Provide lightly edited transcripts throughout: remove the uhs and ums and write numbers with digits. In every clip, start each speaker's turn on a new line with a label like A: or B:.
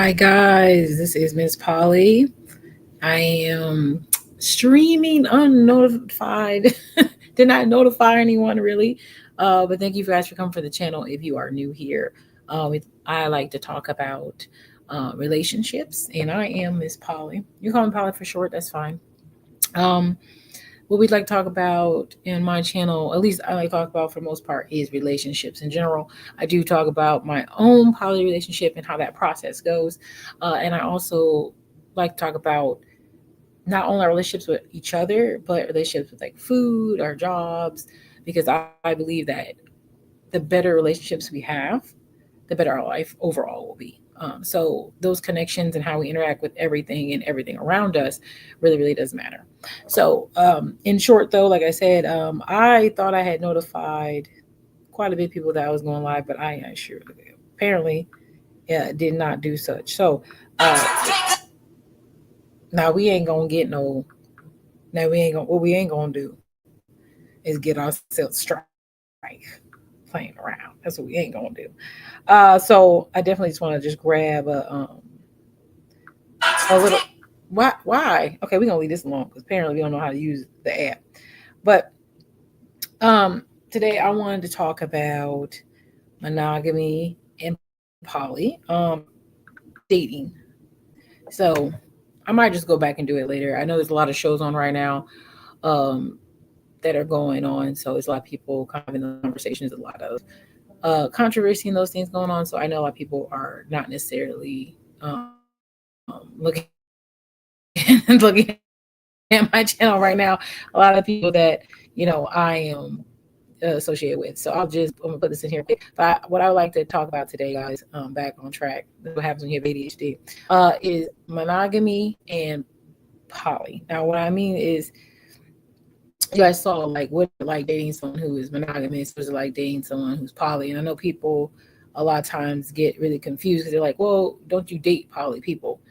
A: Hi guys, this is Miss Polly. I am streaming unnotified. Did not notify anyone really, but thank you guys for coming for the channel. If you are new here, I like to talk about relationships, and I am Miss Polly. You call me Polly for short. That's fine. Um, what we'd like to talk about in my channel, at least I like to talk about for the most part, is relationships in general. I do talk about my own poly relationship and how that process goes. And I also like to talk about not only our relationships with each other, but relationships with like food, our jobs, because I believe that the better relationships we have, the better our life overall will be. So those connections and how we interact with everything and everything around us really, really does matter. So in short, though, like I said, I thought I had notified quite a bit of people that I was going live, but I ain't sure. Apparently, yeah, did not do such. So now we ain't gonna get no. Now we ain't gonna. What we ain't gonna do is get ourselves strife playing around. That's what we ain't gonna do. So I definitely just want to just grab a little. Why? Okay, we're gonna leave this alone because apparently we don't know how to use the app. But today I wanted to talk about monogamy and poly. Dating. So I might just go back and do it later. I know there's a lot of shows on right now um, that are going on, so there's a lot of people kind of in those conversations, a lot of controversy and those things going on. So I know a lot of people are not necessarily looking at my channel right now. A lot of people that I am associated with. So I'm gonna put this in here. But what I would like to talk about today, guys, back on track. What happens when you have ADHD? Is monogamy and poly. Now, what I mean is, you guys saw like what like dating someone who is monogamous versus like dating someone who's poly. And I know people a lot of times get really confused because they're like, well, don't you date poly people?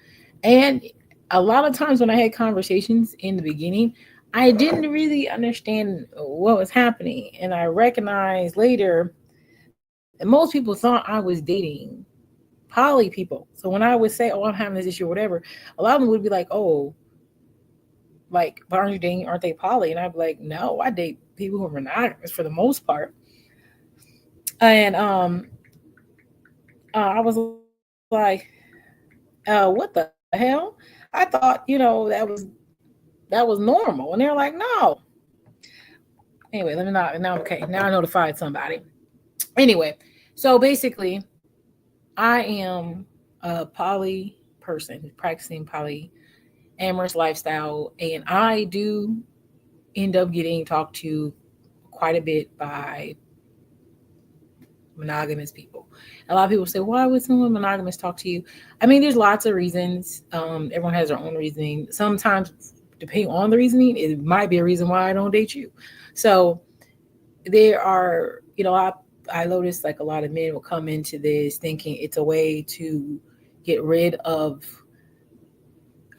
A: And a lot of times when I had conversations in the beginning, I didn't really understand what was happening. And I recognized later that most people thought I was dating poly people. So when I would say, oh, I'm having this issue or whatever, a lot of them would be like, oh, like, but aren't you dating, aren't they poly? And I'd be like, no, I date people who are monogamous for the most part. And I was like, what the hell? I thought, that was normal. And they're like, no. Anyway, let me not. Now, okay, now I notified somebody. Anyway, so basically, I am a poly person who's practicing polyamorous lifestyle, and I do end up getting talked to quite a bit by monogamous people. A lot of people say, why would someone monogamous talk to you? I mean, there's lots of reasons. Everyone has their own reasoning. Sometimes, depending on the reasoning, it might be a reason why I don't date you. So there are, I notice like a lot of men will come into this thinking it's a way to get rid of,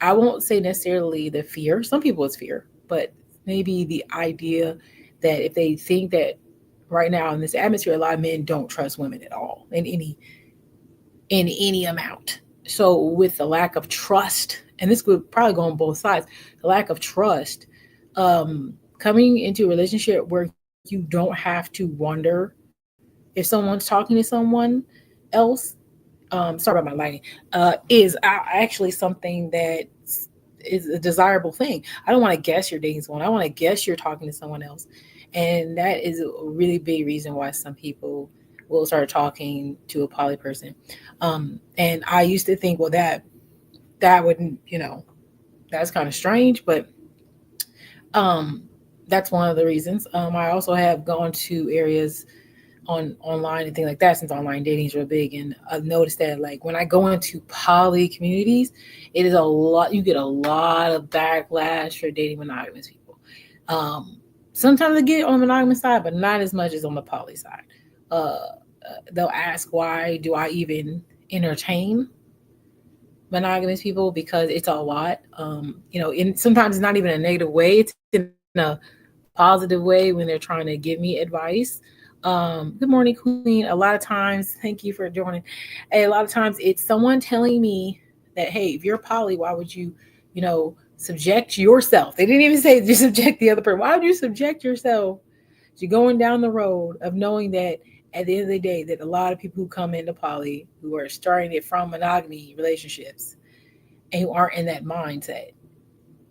A: I won't say necessarily the fear. Some people it's fear, but maybe the idea that if they think that right now in this atmosphere, a lot of men don't trust women at all in any amount. So with the lack of trust, and this would probably go on both sides, the lack of trust, coming into a relationship where you don't have to wonder if someone's talking to someone else. Sorry about my lighting. Is actually something that is a desirable thing. I don't want to guess you're dating someone. I want to guess you're talking to someone else, and that is a really big reason why some people will start talking to a poly person. And I used to think, well, that wouldn't, that's kind of strange, but um, that's one of the reasons. I also have gone to areas online and things like that, since online dating is real big, and I've noticed that like when I go into poly communities, it is a lot, you get a lot of backlash for dating monogamous people. um Sometimes they get on the monogamous side, but not as much as on the poly side. They'll ask, why do I even entertain monogamous people? Because it's a lot. And sometimes it's not even a negative way, it's in a positive way when they're trying to give me advice. Good morning, Queen. A lot of times, thank you for joining. A lot of times it's someone telling me that, hey, if you're poly, why would you, subject yourself? They didn't even say you subject the other person. Why would you subject yourself to going down the road of knowing that at the end of the day, that a lot of people who come into poly who are starting it from monogamy relationships and who aren't in that mindset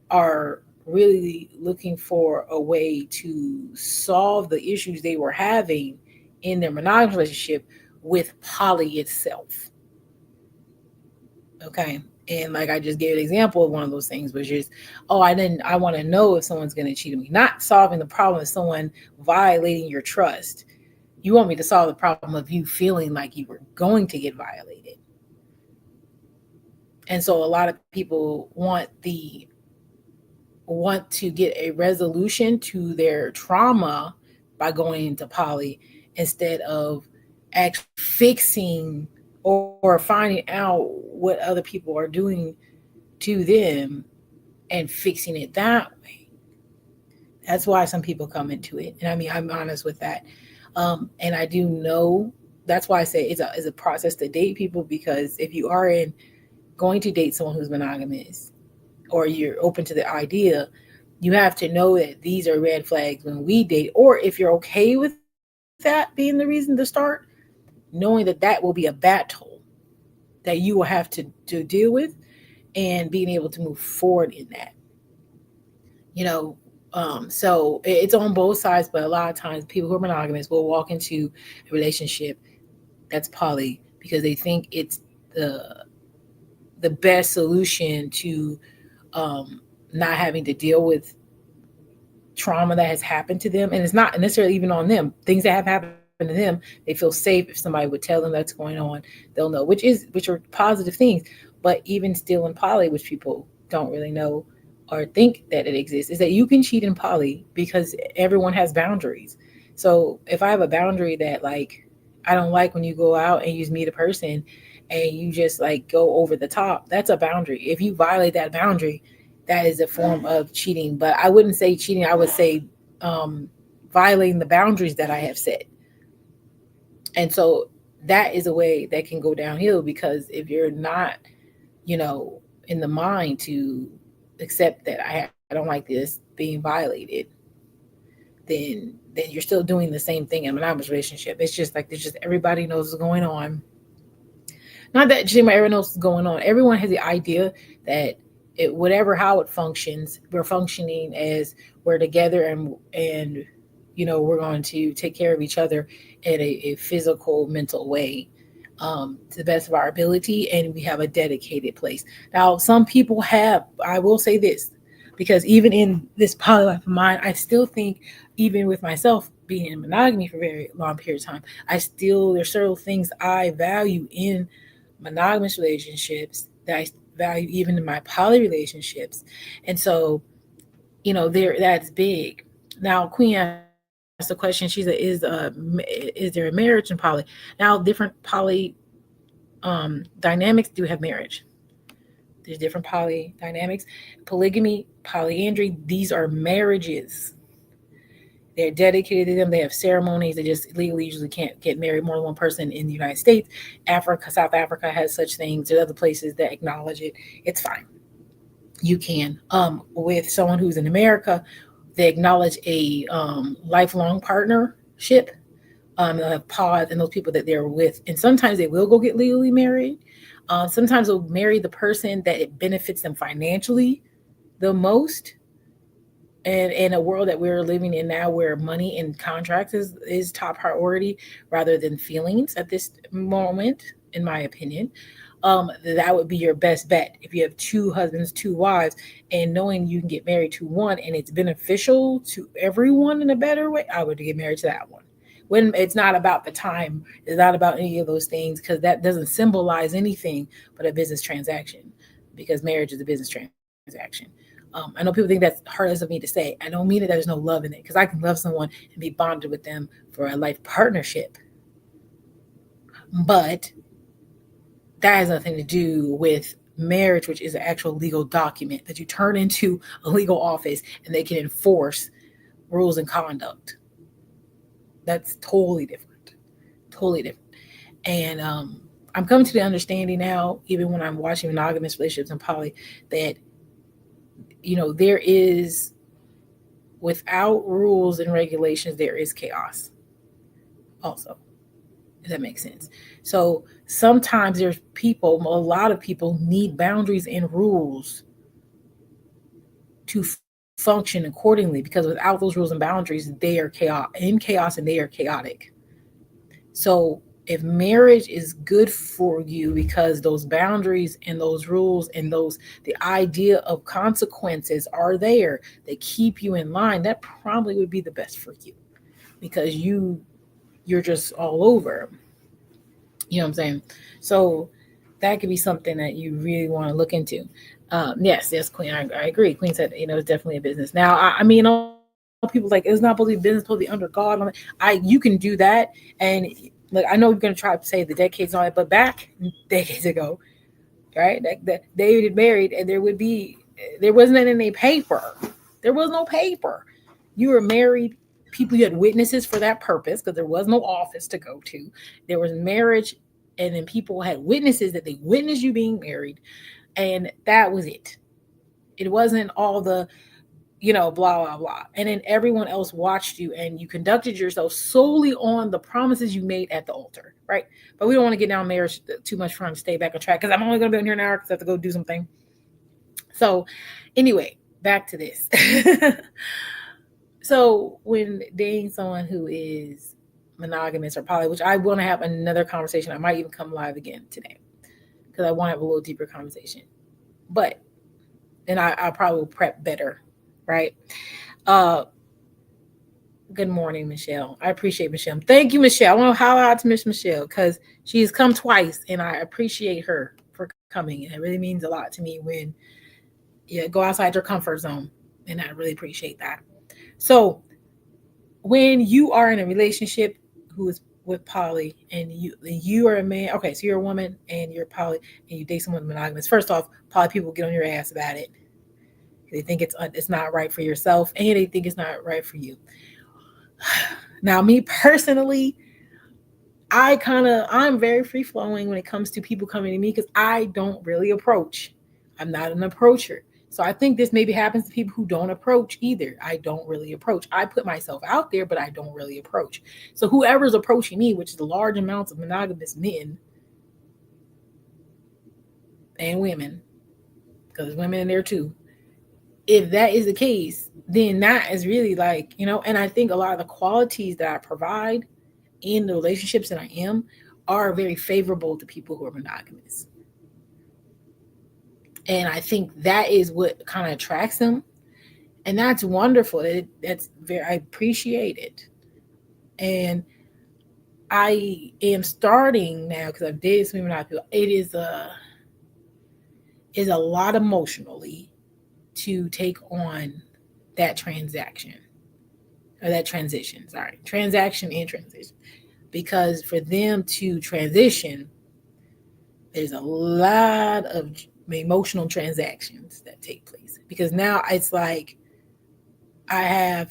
A: are really looking for a way to solve the issues they were having in their monogamous relationship with poly itself. Okay. And like I just gave an example of one of those things, which is, oh, I want to know if someone's going to cheat on me. Not solving the problem of someone violating your trust. You want me to solve the problem of you feeling like you were going to get violated. And so a lot of people want to get a resolution to their trauma by going into poly instead of actually fixing or finding out what other people are doing to them and fixing it that way. That's why some people come into it. And I mean, I'm honest with that. And I do know that's why I say it's a process to date people, because if you are going to date someone who's monogamous or you're open to the idea, you have to know that these are red flags when we date. Or if you're okay with that being the reason to start, knowing that that will be a battle that you will have to deal with, and being able to move forward in that. You know, so it's on both sides, but a lot of times people who are monogamous will walk into a relationship that's poly because they think it's the the best solution to um, not having to deal with trauma that has happened to them. And it's not necessarily even on them. Things that have happened to them, they feel safe if somebody would tell them that's going on. They'll know, which are positive things. But even still in poly, which people don't really know or think that it exists, is that you can cheat in poly because everyone has boundaries. So if I have a boundary that, like, I don't like when you go out and you meet a person and you just like go over the top, that's a boundary. If you violate that boundary, that is a form of cheating. But I wouldn't say cheating. I would say um, violating the boundaries that I have set. And so that is a way that can go downhill, because if you're not, you know, in the mind to accept that I don't like this being violated, then you're still doing the same thing in a monogamous relationship. It's just like there's just everybody knows what's going on. Not that everyone knows what's going on. Everyone has the idea that whatever how it functions, we're functioning as we're together, and we're going to take care of each other in a physical, mental way, to the best of our ability, and we have a dedicated place. Now, some people have. I will say this, because even in this poly life of mine, I still think, even with myself being in monogamy for a very long period of time, there's several things I value in monogamous relationships that I value even in my poly relationships. And so, there, that's big. Now, Queen asked the question. She said, is there a marriage in poly? Now, different poly dynamics do have marriage. There's different poly dynamics. Polygamy, polyandry, these are marriages. They're dedicated to them. They have ceremonies. They just legally usually can't get married more than one person in the United States. South Africa has such things. There's other places that acknowledge it. It's fine. You can. With someone who's in America, they acknowledge a lifelong partnership. They'll have pods and those people that they're with, and sometimes they will go get legally married. Sometimes they'll marry the person that it benefits them financially the most. And in a world that we're living in now, where money and contracts is top priority rather than feelings at this moment, in my opinion, that would be your best bet. If you have two husbands, two wives, and knowing you can get married to one and it's beneficial to everyone in a better way, I would get married to that one. When it's not about the time, it's not about any of those things, because that doesn't symbolize anything but a business transaction, because marriage is a business transaction. I know people think that's hardest of me to say. I don't mean it that there's no love in it, because I can love someone and be bonded with them for a life partnership. But that has nothing to do with marriage, which is an actual legal document that you turn into a legal office and they can enforce rules and conduct. That's totally different. Totally different. And I'm coming to the understanding now, even when I'm watching monogamous relationships and poly, that there is, without rules and regulations, there is chaos. Also, if that makes sense. So sometimes there's people, a lot of people need boundaries and rules to function accordingly, because without those rules and boundaries, they are chaos and they are chaotic. So if marriage is good for you because those boundaries and those rules and those the idea of consequences are there, they keep you in line, that probably would be the best for you, because you're just all over. You know what I'm saying? So that could be something that you really want to look into. Yes, Queen. I agree. Queen said, it's definitely a business. Now, I mean, all people like, it's not supposed to be business, supposed to be under God. You can do that, and like, I know you're gonna try to say the decades on it, but back decades ago, right? That they would married, and there wasn't any paper. There was no paper. You were married. People, you had witnesses for that purpose, because there was no office to go to. There was marriage, and then people had witnesses that they witnessed you being married, and that was it. It wasn't all the blah blah blah, and then everyone else watched you, and you conducted yourself solely on the promises you made at the altar, right? But we don't want to get down marriage too much, trying to stay back on track, because I'm only going to be on here an hour because I have to go do something. So anyway, back to this. So when dating someone who is monogamous or poly, which I want to have another conversation, I might even come live again today, because I want to have a little deeper conversation. But then I probably will prep better, right? Uh, Good morning, Michelle. I appreciate Michelle. Thank you, Michelle. I want to holler out to Miss Michelle, because she's come twice, and I appreciate her for coming. And it really means a lot to me when you go outside your comfort zone, and I really appreciate that. So when you are in a relationship who is with poly, and you are a man, okay, so you're a woman and you're poly, and you date someone monogamous. First off, poly people get on your ass about it. They think it's not right for yourself, and they think it's not right for you. Now, me personally, I'm very free flowing when it comes to people coming to me, because I don't really approach. I'm not an approacher. So I think this maybe happens to people who don't approach either. I don't really approach. I put myself out there, but I don't really approach. So whoever's approaching me, which is large amounts of monogamous men and women, because there's women in there too. If that is the case, then that is really like, and I think a lot of the qualities that I provide in the relationships that I am are very favorable to people who are monogamous. And I think that is what kind of attracts them. And that's wonderful. I appreciate it. And I am starting now, because I've dated so many monogamous people. It is a lot emotionally to take on that transaction, or that transition. Sorry, transaction and transition. Because for them to transition, there's a lot of emotional transactions that take place, because now it's like I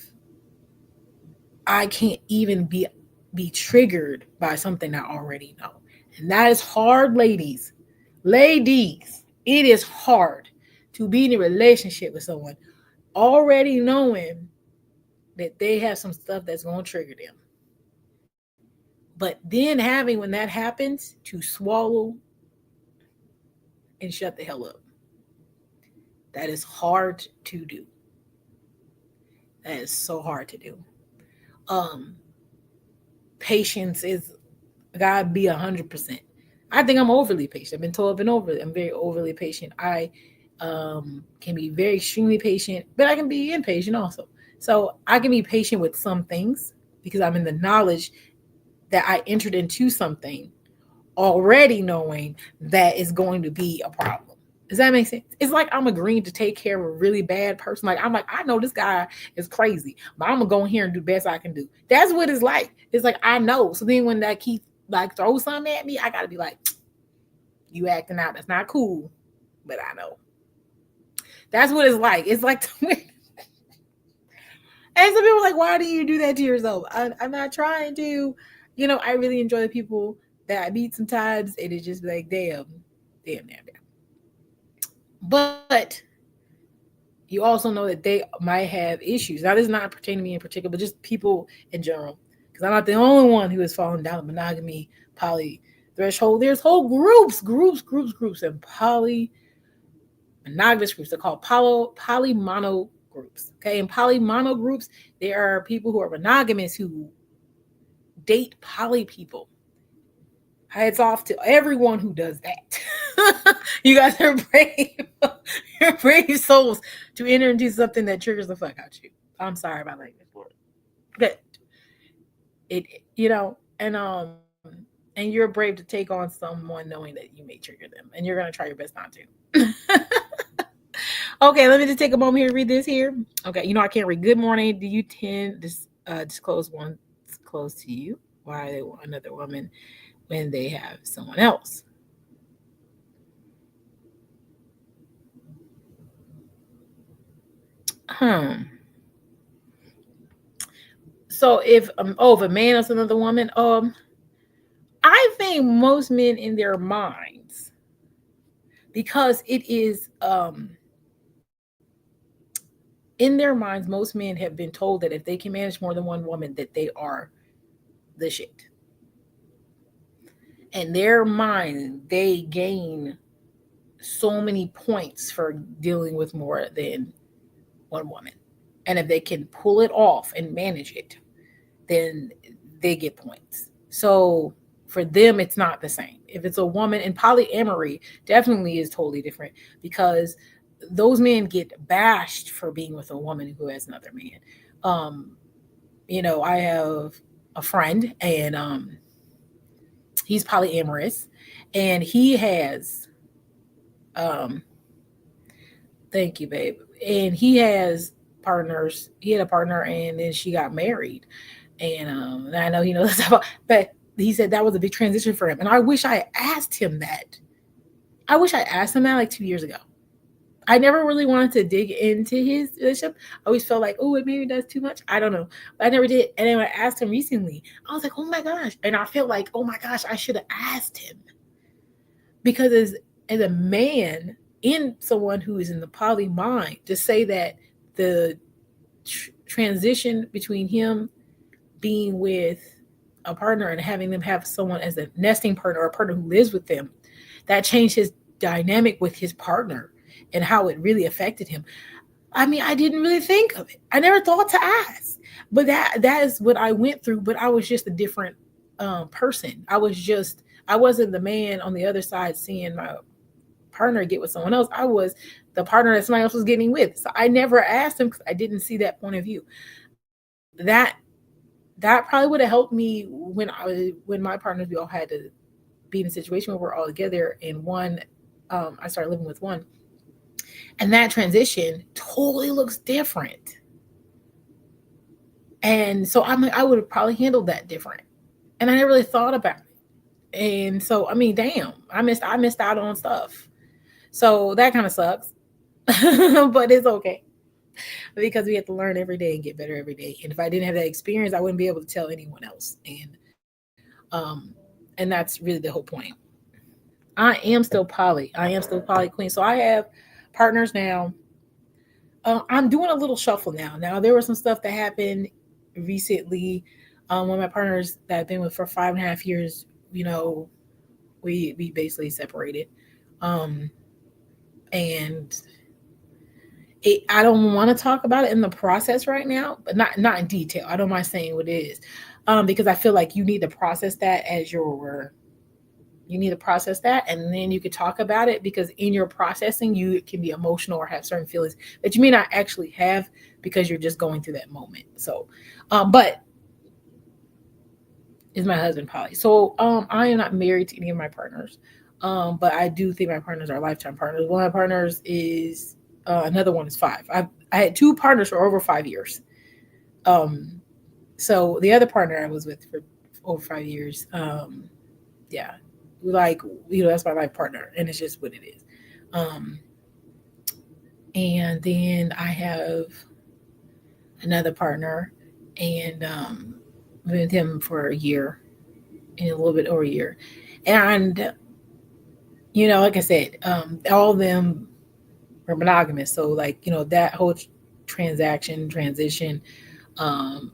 A: can't even be triggered by something I already know. And that is hard, ladies. Ladies, it is hard to be in a relationship with someone already knowing that they have some stuff that's going to trigger them. But then having, when that happens, to swallow and shut the hell up. That is hard to do. That is so hard to do. Um, Patience is gotta be 100%. I think I'm overly patient. I've been told I'm very overly patient. I can be very extremely patient, but I can be impatient also. So I can be patient with some things, because I'm in the knowledge that I entered into something already knowing that it's going to be a problem. Does that make sense? It's like I'm agreeing to take care of a really bad person. I'm like, I know this guy is crazy, but I'm gonna go in here and do the best I can do. That's what it's like. It's like, I know. So then when that keep like throws something at me, I gotta be like, you acting out. That's not cool. But I know. That's what it's like. It's like and And some people are like, why do you do that to yourself? I'm not trying to, I really enjoy the people that I meet sometimes, and it's just like, damn. But you also know that they might have issues. Now, this is not pertaining to me in particular, but just people in general. Because I'm not the only one who has fallen down the monogamy, poly threshold. There's whole groups, and monogamous groups. They're called polymono groups. Okay, in polymono groups, there are people who are monogamous who date poly people. Heads off to everyone who does that. You guys are brave. You're brave souls to enter into something that triggers the fuck out you. I'm sorry about language, Lord. But it, and you're brave to take on someone knowing that you may trigger them, and you're gonna try your best not to. Okay, let me just take a moment here to read this here. Okay, I can't read. Good morning. Do you tend to disclose one close to you why they want another woman when they have someone else? So if a man is another woman, I think most men in their minds, because it is in their minds, most men have been told that if they can manage more than one woman, that they are the shit. In their mind, they gain so many points for dealing with more than one woman. And if they can pull it off and manage it, then they get points. So for them, it's not the same. If it's a woman, and polyamory definitely is totally different, because those men get bashed for being with a woman who has another man. I have a friend, and he's polyamorous, and he has um thank you, babe. And he has partners. He had a partner, and then she got married. And I know he knows about, but he said that was a big transition for him. And I wish I asked him that. I wish I asked him that like 2 years ago. I never really wanted to dig into his relationship. I always felt like, oh, it maybe does too much. I don't know. But I never did. And then when I asked him recently, I was like, oh my gosh. And I felt like, oh my gosh, I should have asked him. Because as a man, in someone who is in the poly mind, to say that the transition between him being with a partner and having them have someone as a nesting partner or a partner who lives with them, that changed his dynamic with his partner and how it really affected him. I mean, I didn't really think of it. I never thought to ask, but that is what I went through. But I was just a different person. I wasn't the man on the other side seeing my partner get with someone else. I was the partner that somebody else was getting with. So I never asked him because I didn't see that point of view. That probably would have helped me when my partners, we all had to be in a situation where we're all together, and I started living with one, and that transition totally looks different. And so I would have probably handled that different, and I never really thought about it. And so I mean, damn, I missed out on stuff. So that kind of sucks, but it's okay, because we have to learn every day and get better every day. And if I didn't have that experience, I wouldn't be able to tell anyone else. And that's really the whole point. I am still poly. I am still poly queen. So I have partners now. I'm doing a little shuffle now. Now there was some stuff that happened recently. One of my partners that I've been with for 5.5 years, we basically separated. Um, and I don't want to talk about it in the process right now, but not in detail. I don't mind saying what it is, because I feel like you need to process that and then you could talk about it, because in your processing you can be emotional or have certain feelings that you may not actually have because you're just going through that moment. So, but is my husband poly? So, I am not married to any of my partners, but I do think my partners are lifetime partners. One of my partners is another one is 5. I had 2 partners for over 5 years. So the other partner I was with for over 5 years, yeah, like, that's my life partner, and it's just what it is. And then I have another partner, and been with him for a year and a little bit over a year. And like I said, all of them were monogamous. So like that whole transaction transition, um,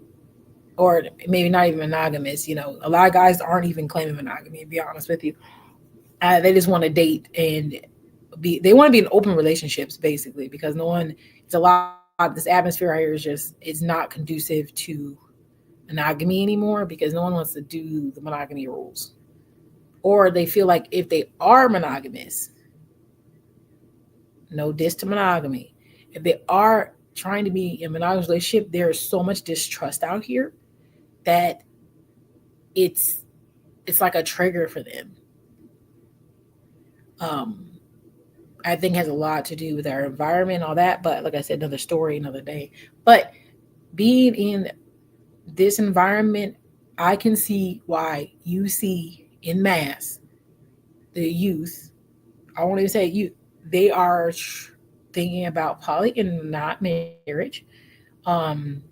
A: or maybe not even monogamous. A lot of guys aren't even claiming monogamy. To be honest with you, they just want to date and they want to be in open relationships basically, because no one, it's a lot, this atmosphere right here is just, it's not conducive to monogamy anymore, because no one wants to do the monogamy rules, or they feel like if they are monogamous, no diss to monogamy, if they are trying to be in a monogamous relationship, there is so much distrust out here that it's it's like a trigger for them. um I think has a lot to do with our environment and all that, but like I said, another story, another day. But being in this environment, I can see why you see in mass the youth. I won't even say youth. They are thinking about poly and not marriage. Um,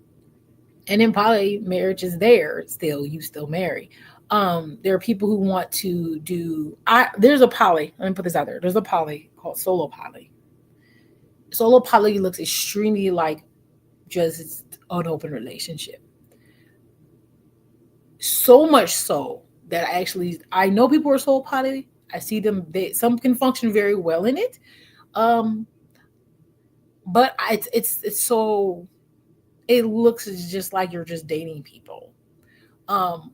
A: and in poly, marriage is there still. You still marry. There are people who want to do. There's a poly. Let me put this out there. There's a poly called solo poly. Solo poly looks extremely like just an open relationship. So much so that I know people are solo poly. I see them. Some can function very well in it. Um, but it's so, it looks just like you're just dating people. Um,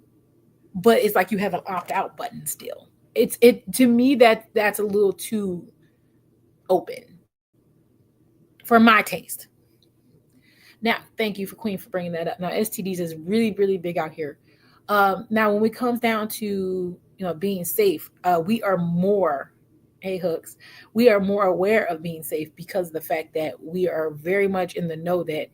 A: but it's like you have an opt out button still. It to me that's a little too open for my taste. Now, thank you for Queen for bringing that up. Now, STDs is really really big out here. Now, when it comes down to being safe, we are more, hey hooks, we are more aware of being safe because of the fact that we are very much in the know that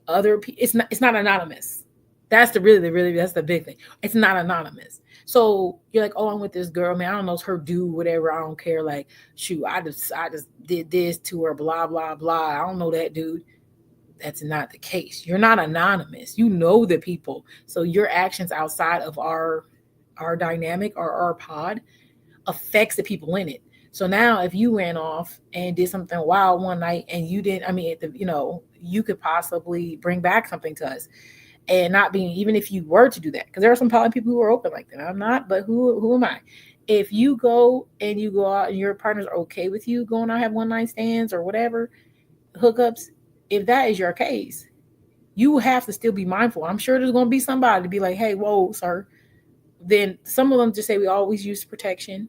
A: other people, it's not anonymous. That's that's the big thing. It's not anonymous. So you're like, oh, I'm with this girl, man, I don't know, it's her dude, whatever, I don't care, like, shoot, I just did this to her, blah blah blah, I don't know that dude. That's not the case. You're not anonymous. You know the people. So your actions outside of our dynamic or our pod affects the people in it. So now if you ran off and did something wild one night and you didn't, I mean, you could possibly bring back something to us. And not being, even if you were to do that, because there are some poly people who are open like that. I'm not, but who am I? If you go and you go out and your partners are okay with you going out, have one night stands or whatever, hookups, if that is your case, you have to still be mindful. I'm sure there's going to be somebody to be like, hey, whoa, sir. Then some of them just say we always use protection.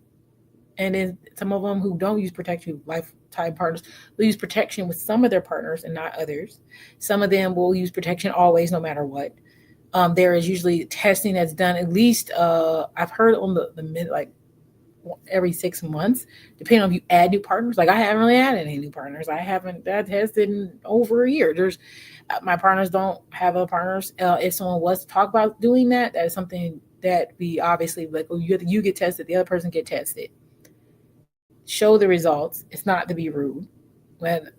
A: And then some of them who don't use protection, lifetime partners, will use protection with some of their partners and not others. Some of them will use protection always, no matter what. There is usually testing that's done at least, I've heard on the mid, like every 6 months, depending on if you add new partners. Like I haven't really added any new partners. I haven't that tested in over a year. There's my partners don't have other partners. If someone was to talk about doing that, that is something that we obviously like. Well, you get tested, the other person get tested. Show the results. It's not to be rude. When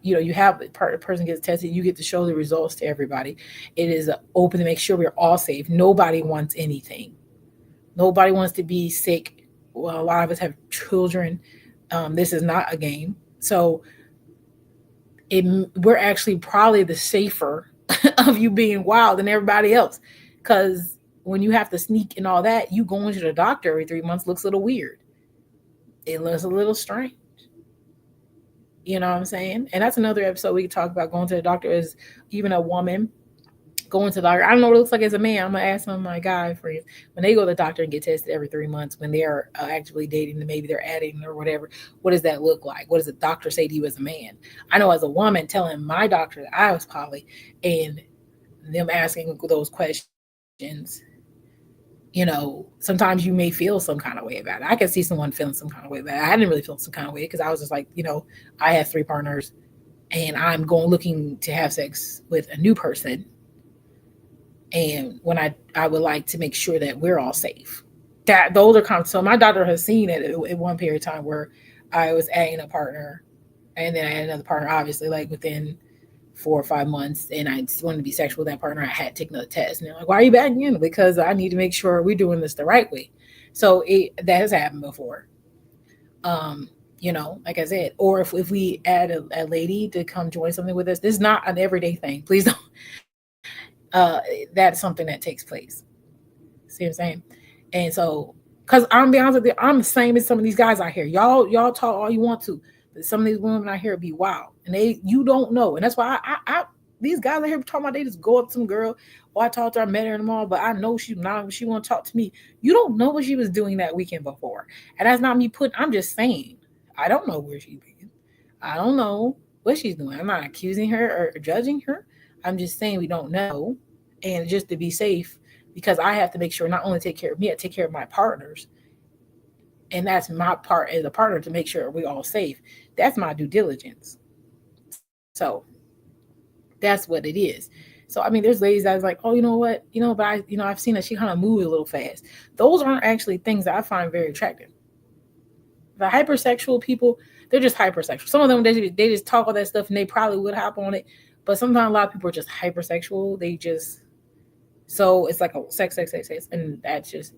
A: you have the person gets tested, you get to show the results to everybody. It is open to make sure we're all safe. Nobody wants anything. Nobody wants to be sick. Well, a lot of us have children. This is not a game. So we're actually probably the safer of you being wild than everybody else. Because when you have to sneak and all that, you going to the doctor every 3 months looks a little weird. It looks a little strange. You know what I'm saying? And that's another episode we could talk about. Going to the doctor is even a woman going to the doctor. I don't know what it looks like as a man. I'm gonna ask some of my guy friends when they go to the doctor and get tested every 3 months when they're actively dating and maybe they're adding or whatever. What does that look like? What does the doctor say to you as a man? I know as a woman telling my doctor that I was poly and them asking those questions, sometimes you may feel some kind of way about it. I can see someone feeling some kind of way about it. I didn't really feel some kind of way because I was just like, I have 3 partners and I'm going looking to have sex with a new person. And when I would like to make sure that we're all safe. That those are kind of, so my doctor has seen it at one period of time where I was adding a partner and then I had another partner, obviously, like within 4 or 5 months and I just wanted to be sexual with that partner, I had to take another test. And they're like, why are you backing in? Because I need to make sure we're doing this the right way. So that has happened before. Um, like I said, or if we add a lady to come join something with us, this is not an everyday thing. Please don't. That's something that takes place. See what I'm saying? And so, because I'm be honest with you, I'm the same as some of these guys out here. Y'all talk all you want to, but some of these women out here be wild, and you don't know, and that's why I these guys out here talking about they just go up to some girl. Oh, I talked to her, I met her in the mall, but I know she's not. She want to talk to me. You don't know what she was doing that weekend before, and that's not me putting. I'm just saying, I don't know where she's been. I don't know what she's doing. I'm not accusing her or judging her. I'm just saying we don't know, and just to be safe, because I have to make sure not only take care of me, I take care of my partners. And that's my part as a partner to make sure we're all safe. That's my due diligence. So that's what it is. So I mean, there's ladies that was like, oh, you know what, but I've seen that she kind of moves a little fast. Those aren't actually things that I find very attractive. The hypersexual people, they're just hypersexual. Some of them they just talk all that stuff and they probably would hop on it, but sometimes a lot of people are just hypersexual. They just so it's like a sex, and that's just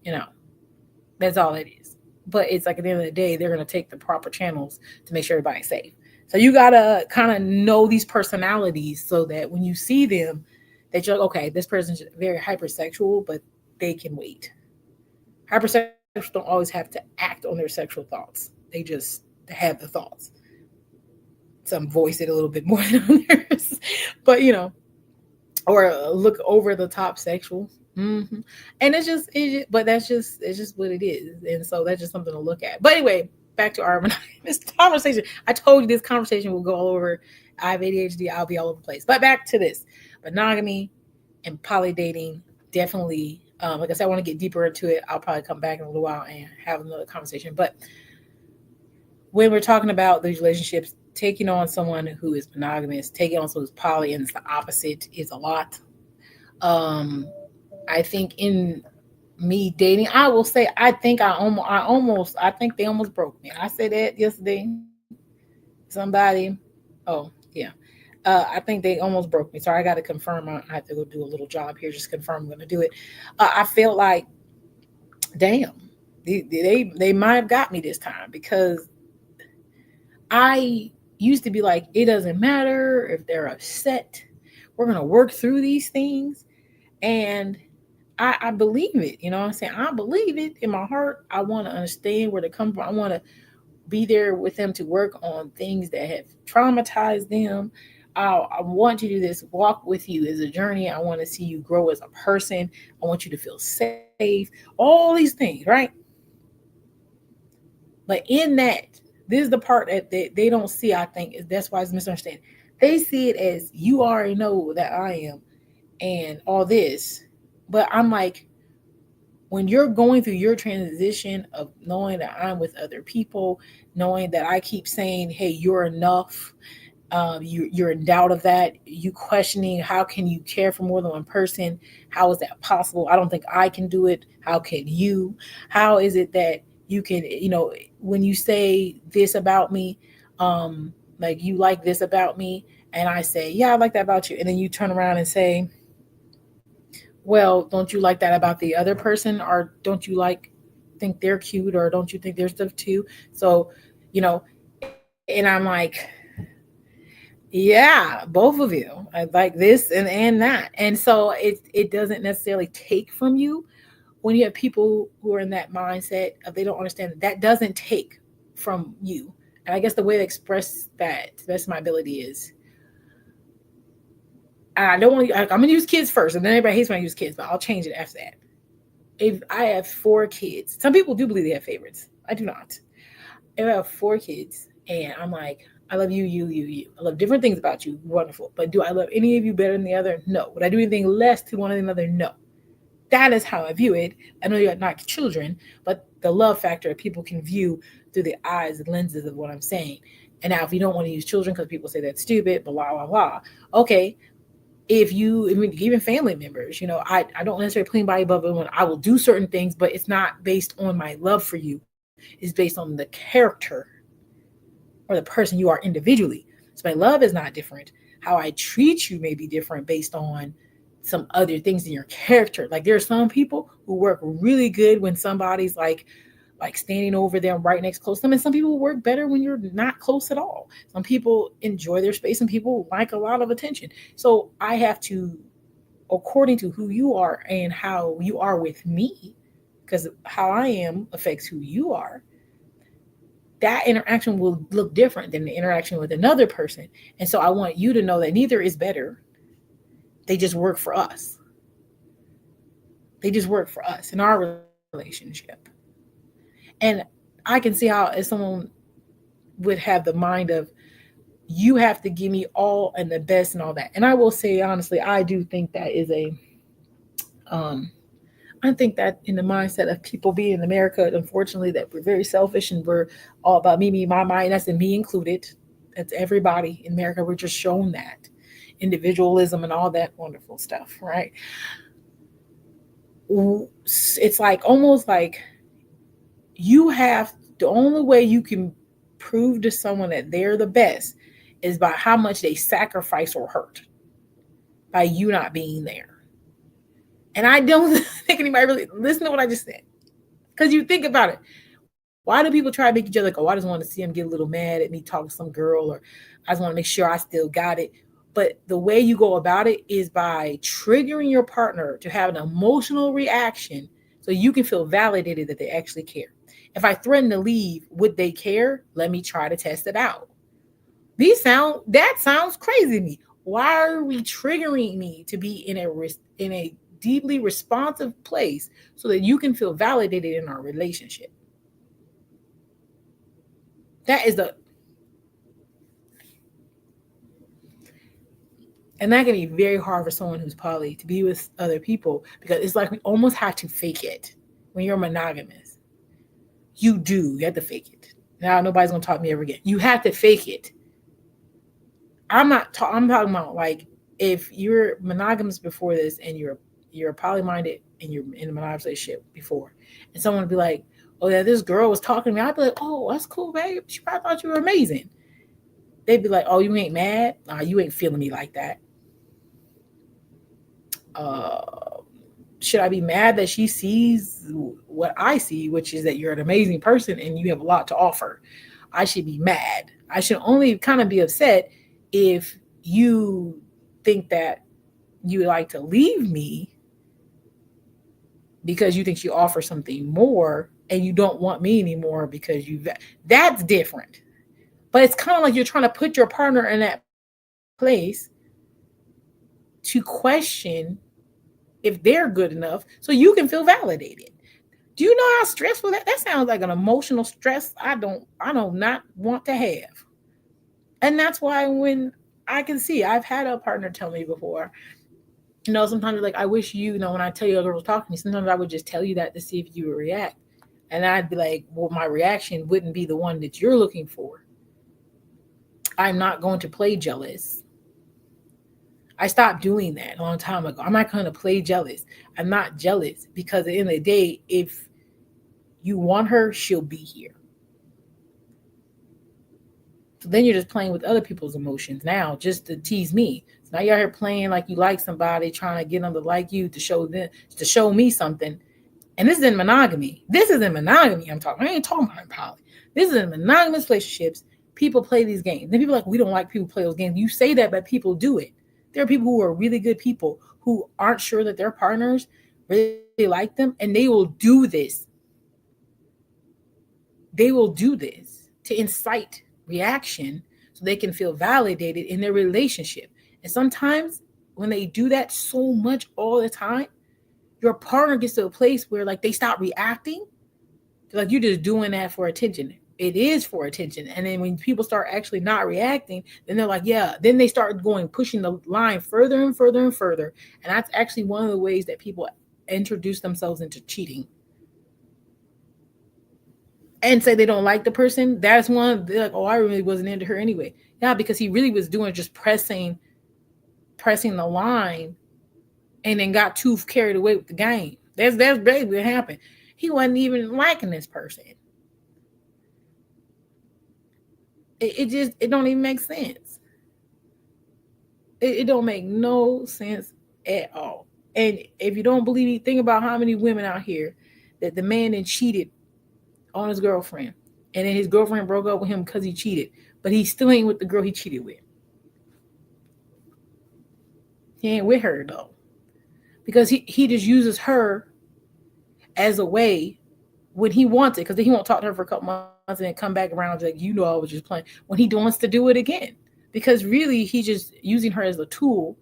A: that's all it is. But it's like at the end of the day, they're gonna take the proper channels to make sure everybody's safe. So you gotta kind of know these personalities so that when you see them, that you're like, okay, this person's very hypersexual, but they can wait. Hypersexuals don't always have to act on their sexual thoughts. They just have the thoughts. Some voice it a little bit more than others, but or look over the top sexual. hmm And but it's just what it is, and so that's just something to look at. But anyway, back to our this conversation. I told you this conversation will go all over. I have ADHD. I'll be all over the place. But back to this monogamy and poly dating. Definitely, like I said, I want to get deeper into it. I'll probably come back in a little while and have another conversation. But when we're talking about these relationships, taking on someone who is monogamous, taking on someone who's poly, and it's the opposite is a lot. Um, I think in me dating, I will say I think I think they almost broke me. I said that yesterday. Somebody, oh yeah, I think they almost broke me. Sorry, I got to confirm. I have to go do a little job here. Just confirm I'm going to do it. I feel like, damn, they might have got me this time because I used to be like, it doesn't matter if they're upset. We're going to work through these things. And I believe it. You know what I'm saying? I believe it in my heart. I want to understand where they come from. I want to be there with them to work on things that have traumatized them. I want to do this walk with you as a journey. I want to see you grow as a person. I want you to feel safe. All these things, right? But in that, this is the part that they don't see, I think, is that's why it's misunderstanding. They see it as you already know that I am and all this. But I'm like, when you're going through your transition of knowing that I'm with other people, knowing that I keep saying, hey, you're enough. You're in doubt of that. You questioning, how can you care for more than one person? How is that possible? I don't think I can do it. How can you? How is it that you can, when you say this about me, like you like this about me, and I say, yeah, I like that about you. And then you turn around and say, well, don't you like that about the other person? Or don't you think they're cute? Or don't you think they're stuff too? So, and I'm like, yeah, both of you. I like this and that. And so it doesn't necessarily take from you when you have people who are in that mindset of they don't understand that doesn't take from you. And I guess the way to express that to the best of my ability is, I don't want to, I'm going to use kids first, and then everybody hates when I use kids, but I'll change it after that. If I have 4 kids, some people do believe they have favorites. I do not. If I have 4 kids and I'm like, I love you, you. I love different things about you. Wonderful. But do I love any of you better than the other? No. Would I do anything less to one another? No. That is how I view it. I know you're not children, but the love factor people can view through the eyes and lenses of what I'm saying. And now if you don't want to use children because people say that's stupid, blah, blah, blah. Okay. Even family members, I don't necessarily put anybody above anyone. I will do certain things, but it's not based on my love for you. It's based on the character or the person you are individually. So my love is not different, How I treat you may be different based on some other things in your character. Like there are some people who work really good when somebody's like standing over them right next close to them, and some people work better when you're not close at all. Some people enjoy their space and people like a lot of attention. So I have to, according to who you are and how you are with me, because how I am affects who you are, that interaction will look different than the interaction with another person. And so I want you to know that neither is better. They just work for us. They just work for us in our relationship. And I can see how, if someone would have the mind of, you have to give me all and the best and all that. And I will say honestly, I do think that is a um I think that in the mindset of people being in America, unfortunately, that we're very selfish and we're all about me, me, my, and that's in me included. That's everybody in America. We're just shown that individualism and all that wonderful stuff, right? It's like almost like you have, the only way you can prove to someone that they're the best is by how much they sacrifice or hurt by you not being there. And I don't think anybody really listen to what I just said. Because you think about it. Why do people try to make each other like, oh, I just want to see him get a little mad at me talking to some girl, or I just want to make sure I still got it. But the way you go about it is by triggering your partner to have an emotional reaction so you can feel validated that they actually care. If I threaten to leave, would they care? Let me try to test it out. That sounds crazy to me. Why are we triggering me to be in a deeply responsive place so that you can feel validated in our relationship? That is the And that can be very hard for someone who's poly to be with other people, because it's like we almost have to fake it. When you're monogamous, you have to fake it. Now nobody's gonna talk to me ever again. You have to fake it. I'm talking about, like, if you're monogamous before this and you're poly-minded and you're in a monogamous relationship before, and someone would be like, oh yeah, this girl was talking to me, I'd be like, oh, that's cool, babe, she probably thought you were amazing. They'd be like, oh, you ain't mad? Nah, you ain't feeling me like that. uh should I be mad that she sees what I see, which is that you're an amazing person and you have a lot to offer? I should be mad. I should only kind of be upset if you think that you would like to leave me because you think you offer something more and you don't want me anymore because that's different. But it's kind of like you're trying to put your partner in that place to question if they're good enough so you can feel validated. Do you know how stressful that sounds? Like an emotional stress I don't not want to have. And that's why, when I can see, I've had a partner tell me before, sometimes like, I wish when I tell you a girl was talking to me, sometimes I would just tell you that to see if you would react. And I'd be like, well, my reaction wouldn't be the one that you're looking for. I'm not going to play jealous. I stopped doing that a long time ago. I'm not going to play jealous. I'm not jealous, because at the end of the day, if you want her, she'll be here. So then you're just playing with other people's emotions now just to tease me. So now you're here playing like you like somebody, trying to get them to like you, to show me something. And this is in monogamy. This is in monogamy I'm talking. I ain't talking about poly. This is in monogamous relationships. People play these games. Then people are like, we don't like people play those games. You say that, but people do it. There are people who are really good people who aren't sure that their partners really like them, and they will do this. They will do this to incite reaction so they can feel validated in their relationship. And sometimes when they do that so much all the time, your partner gets to a place where, like, they stop reacting. They're like, you're just doing that for attention. It is for attention. And then when people start actually not reacting, then they're like, yeah, then they start pushing the line further and further and further. And that's actually one of the ways that people introduce themselves into cheating and say they don't like the person. That's one. They're like, oh, I really wasn't into her anyway. Yeah, because he really was doing just pressing the line, and then got too carried away with the game. That's basically what happened. He wasn't even liking this person. It don't even make sense. It don't make no sense at all. And if you don't believe me, think about how many women out here that the man then cheated on his girlfriend, and then his girlfriend broke up with him because he cheated, but he still ain't with the girl he cheated with. He ain't with her though, because he just uses her as a way when he wants it, because he won't talk to her for a couple months and then come back around like, you know, I was just playing, when he wants to do it again, because really he just using her as a tool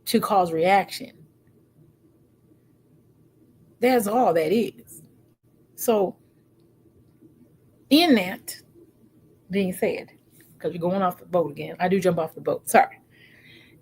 A: to cause reaction. That's all that is. So in that being said, because you're going off the boat again, I do jump off the boat, sorry.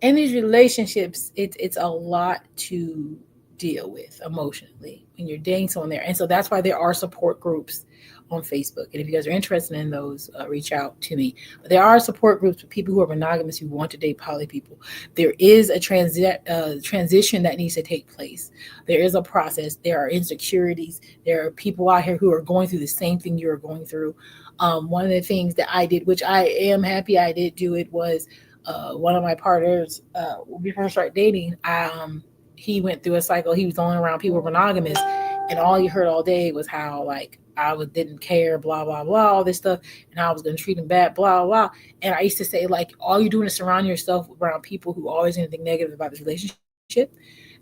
A: In these relationships, it's a lot to deal with emotionally when you're dating someone there, and so that's why there are support groups on Facebook. And if you guys are interested in those, reach out to me. But there are support groups for people who are monogamous who want to date poly people. There is a transition that needs to take place. There is a process. There are insecurities. There are people out here who are going through the same thing you are going through. One of the things that I did, which I am happy I did do it, was one of my partners, when we first started dating, he went through a cycle. He was only around people who were monogamous, and all you heard all day was how like didn't care, blah blah blah, all this stuff, and how I was gonna treat him bad, blah blah. And I used to say like, all you're doing is surround yourself around people who always anything negative about this relationship.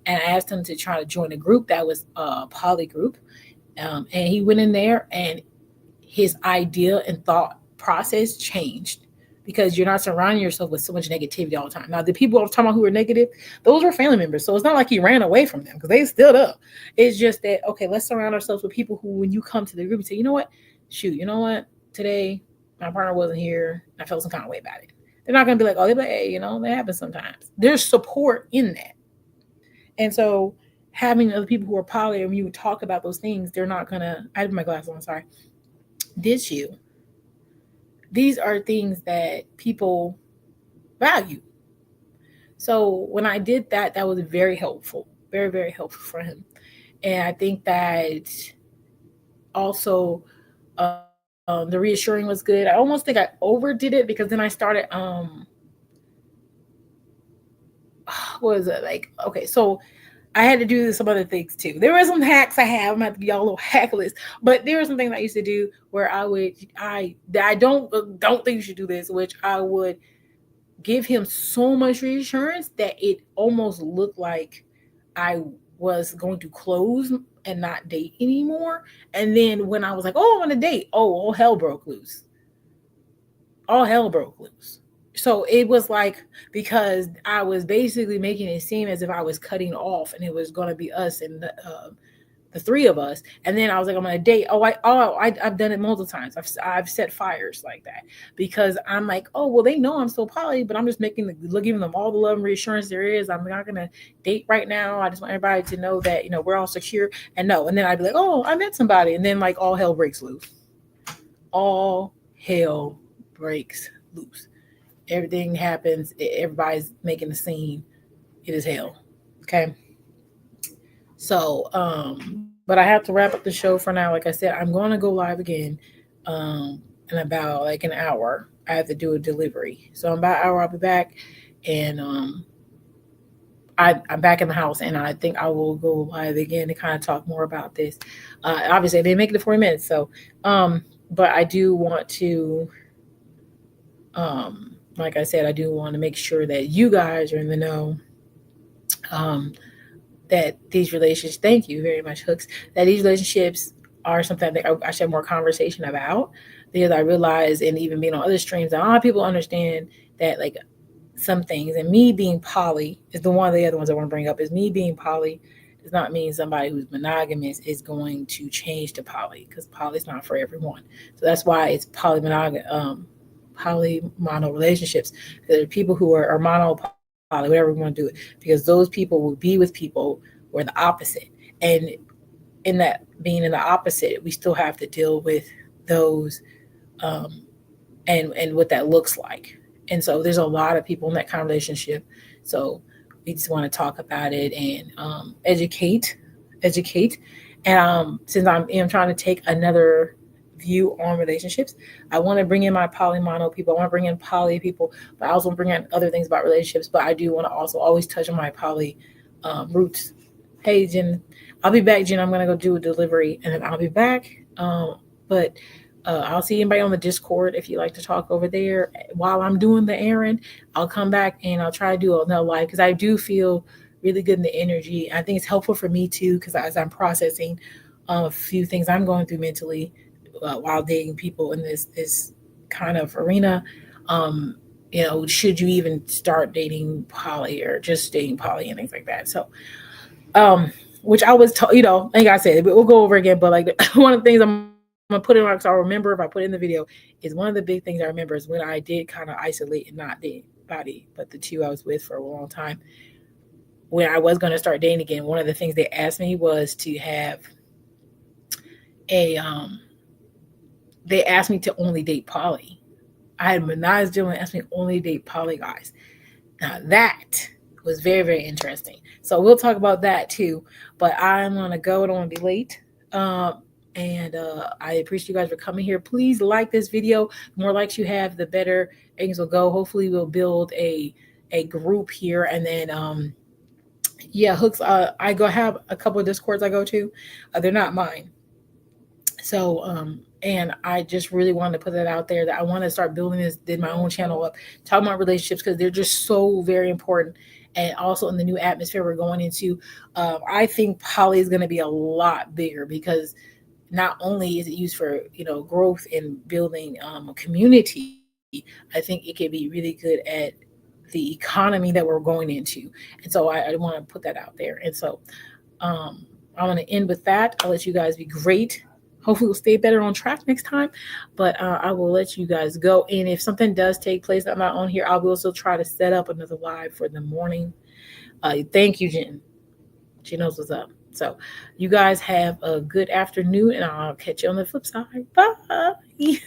A: And I asked him to try to join a group that was a poly group, and he went in there, and his idea and thought process changed, because you're not surrounding yourself with so much negativity all the time. Now, the people I'm talking about who were negative, those were family members. So it's not like he ran away from them, because they stood up. It's just that, okay, let's surround ourselves with people who, when you come to the group and say, you know what, shoot, you know what, today my partner wasn't here, I felt some kind of way about it. They're not going to be like, oh, they're like, hey, you know, that happens sometimes. There's support in that. And so having other people who are poly, when you talk about those things, they're not going to, I have my glasses on, sorry, did you? These are things that people value. So when I did that, that was very helpful, very, very helpful for him. And I think that also the reassuring was good. I almost think I overdid it, because then I started, what was it like? Okay, so I had to do some other things too. There were some hacks I have. I'm gonna have to give y'all a little hack list. But there were some things I used to do where I don't think you should do this, which I would give him so much reassurance that it almost looked like I was going to close and not date anymore. And then when I was like, oh, I want to date, oh, all hell broke loose. All hell broke loose. So it was like, because I was basically making it seem as if I was cutting off and it was going to be us and the three of us. And then I was like, I'm going to date. I've done it multiple times. I've set fires like that, because I'm like, oh, well, they know I'm still poly, but I'm just giving them all the love and reassurance there is. I'm not going to date right now. I just want everybody to know that, you know, we're all secure. And no, and then I'd be like, oh, I met somebody. And then like all hell breaks loose. All hell breaks loose. Everything happens. Everybody's making a scene. It is hell. Okay. So, but I have to wrap up the show for now. Like I said, I'm going to go live again in about like an hour. I have to do a delivery. So in about an hour, I'll be back. And I'm back in the house, and I think I will go live again to kind of talk more about this. Obviously, I didn't make it to 40 minutes. So, but I do want to, like I said, I do want to make sure that you guys are in the know. That these relationships, thank you very much, Hooks, that these relationships are something I think I should have more conversation about, because I realize, and even being on other streams, that a lot of people understand that like some things, and me being poly is the one of the other ones I want to bring up, is me being poly does not mean somebody who's monogamous is going to change to poly, because poly is not for everyone. So that's why it's poly mono relationships. There are people who are mono, poly, whatever we want to do it, because those people will be with people who are the opposite. And in that being in the opposite, we still have to deal with those and what that looks like. And so there's a lot of people in that kind of relationship. So we just want to talk about it and educate. And since I'm trying to take another view on relationships. I want to bring in my polymono people. I want to bring in poly people, but I also want to bring in other things about relationships. But I do want to also always touch on my poly roots. Hey, Jen, I'll be back, Jen. I'm going to go do a delivery and then I'll be back. But I'll see anybody on the Discord if you like to talk over there while I'm doing the errand. I'll come back and I'll try to do another live because I do feel really good in the energy. I think it's helpful for me too because as I'm processing a few things I'm going through mentally while dating people in this kind of arena. Um, should you even start dating poly or just dating poly and things like that? So, um, which I was told, like I said, we'll go over again. But like one of the things I'm gonna put in, because I'll remember if I put in the video, is one of the big things I remember is when I did kind of isolate and not date body, but the two I was with for a long time. When I was going to start dating again, one of the things they asked me was to have a they asked me to only date poly. I had monogamous gentlemen asked me only to date poly guys. Now that was very, very interesting. So we'll talk about that too. But I'm gonna go. I don't want to be late. Um, and I appreciate you guys for coming here. Please like this video. The more likes you have, the better things will go. Hopefully, we'll build a group here, and then yeah, hooks. I go have a couple of discords I go to. They're not mine. So and I just really wanted to put that out there that I want to start building this, did my own channel up, talking about relationships because they're just so very important. And also in the new atmosphere we're going into, I think poly is going to be a lot bigger because not only is it used for growth and building a community, I think it could be really good at the economy that we're going into. And so I want to put that out there. And so I'm going to end with that. I'll let you guys be great. Hopefully we'll stay better on track next time, but I will let you guys go. And if something does take place that I'm not on here, I will also try to set up another live for the morning. Thank you, Jen. She knows what's up. So you guys have a good afternoon, and I'll catch you on the flip side. Bye.